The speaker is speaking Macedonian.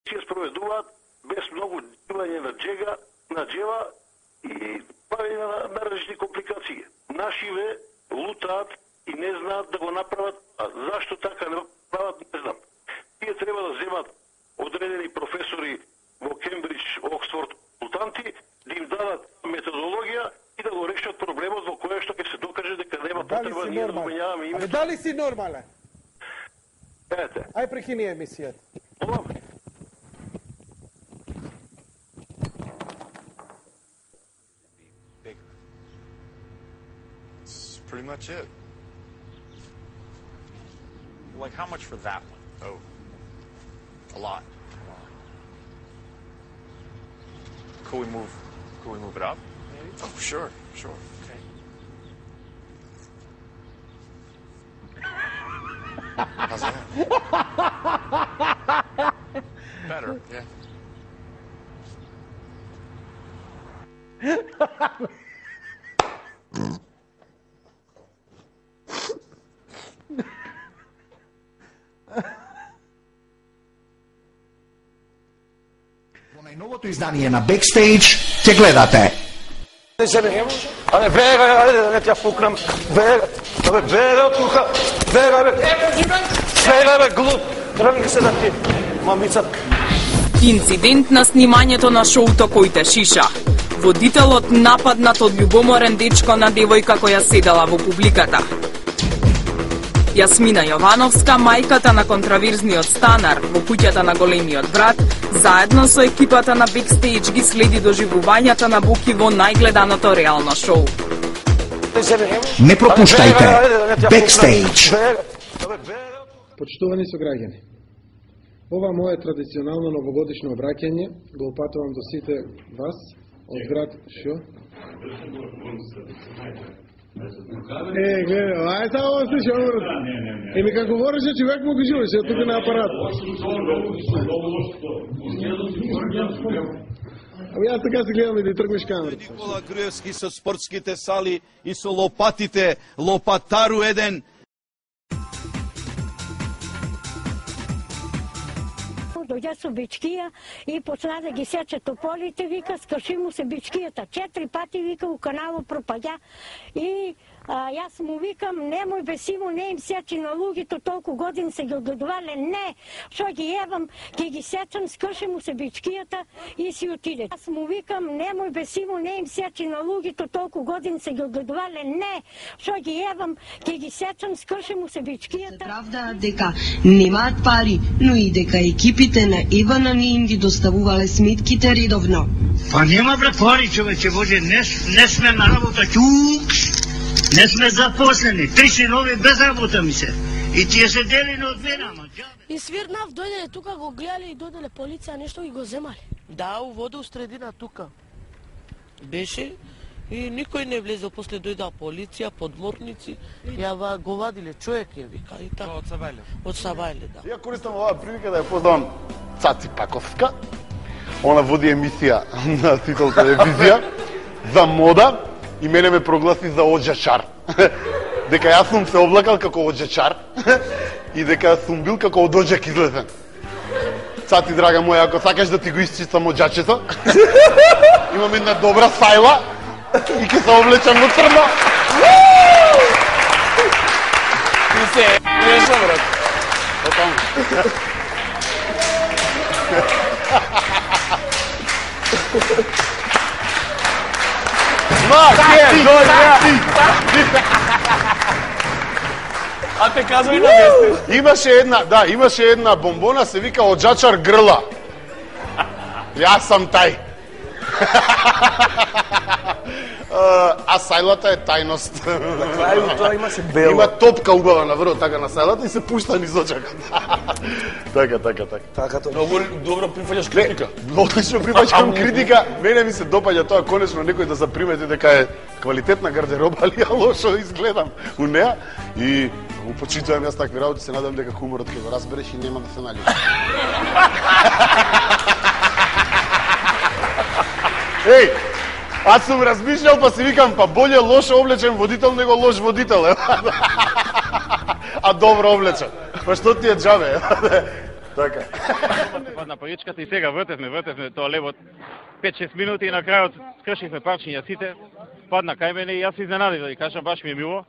се спроведуваат без многу дивање на джева и правење на различни компликации. Нашиве лутаат и не знаат да го направат, а зашто така не прават, не знам. Тие треба да земат одредени професори во Кембридж, Оксфорд, консултанти, да им дадат методологија и да го решат проблемот во кој што ќе се докаже дека нема потреба ние да поменјаваме името. Дали си нормален? Ете. Ај прекини емисијата. That's pretty much it. Like how much for that one? Oh, a lot. Could we move it up? Oh, sure. Okay. How's that? Better. Yeah. Најновото издание на Backstage ќе гледате. Абе, Вера, да не ти ја пукнам. Вера од тука. Вера, бе, глуп. Тръгни се да ти, мамица. Инцидент на снимањето на шоуто Којте шиша. Водителот нападнат од љубоморен дечко на девојка која седела во публиката. Јасмина Јовановска, мајката на контраверзниот станар во куќата на големиот брат, заедно со екипата на Backstage ги следи доживувањата на Буки во најгледаното реално шоу. Не пропуштајте Backstage. Почитувани сограѓани, ова мое традиционално новогодишно обраќање го упатувам до сите вас од град Шо. Гледа, ај само да слуша, умрат. Еми како говореше човек му ги живеше тука на апарат. Ами јас така се гледам и да тргнеш камерата. Никола Груевски со спортските сали и со лопатите, лопатару еден. Дојде со бичкија и почна да ги сече тополите, вика, скрши му се бичкијата. 4 пати, вика, у каналот пропаѓа и јас му викам, немој бе Симо, не им сечи на луѓето, толку години се ги одгледувале. Не, што ги евам, ќе ги сечам, скрши му се бичкијата и си отиде. Јас му викам, немој бе Симо, не им сечи на луѓето, толку години се ги одгледувале. Не, што ги евам, ќе ги сечам, скрши му се бичкијата. Правда дека немаат пари, но и дека екипите на Ивана не им ги доставувале сметките редовно. Па нема бре пари, човече, Боже, не сме на работа, чукс. Не сме запослени, 3 синови без работа ми се. И тие се дели на од мене, ама џабе. И свирнав, дојделе тука, го гледале и дојделе полиција, нешто ги го земале. Да, у вода у средина тука. Беше и никој не влезе, после дојда полиција, подморници, ја го вадиле, човек е, вика, и така. Од Сабајле? Од Сабајле, да. Ја користам оваа прилика да ја поздравам Цаци Паковска. Она води емисија на Титол телевизија за мода и мене ме прогласи за оджачар. Дека јас сум се облакал како оджачар и дека сум бил како од оджак излезен. Цати, драга моја, ако сакаш да ти го исчистам оджачето, имам една добра сајла и ќе се облечам во црно. И се нешто, брат. Отаму. А те казва и на место. Имаше една бомбона, се вика оджачар грла. Јас сам тај. А сајлата е тајност. На крају тоа имаше бело. Има топка убава на врво така на сајлата и се пушта низ оджакот. Така. Така тоа. Многу добро прифаќаш критика. Одлично прифаќам критика. Мене ми се допаѓа тоа конечно некој да запримети дека е квалитетна гардероба, али ја лошо изгледам у неа и го почитувам јас такви работи, се надам дека хуморот ќе го разбереш и нема да се наљутиш. Еј, аз сум размишljал, па си викам, па болje лошо облечен водител него лош водител, а добро облечен. Па што ти е џабе? Така. на паричката и сега вртевме тоа левот 5-6 минути и на крајот скршивме парчиња сите, падна кај мене и јас се изненадив да ви кажам, баш ми е мило.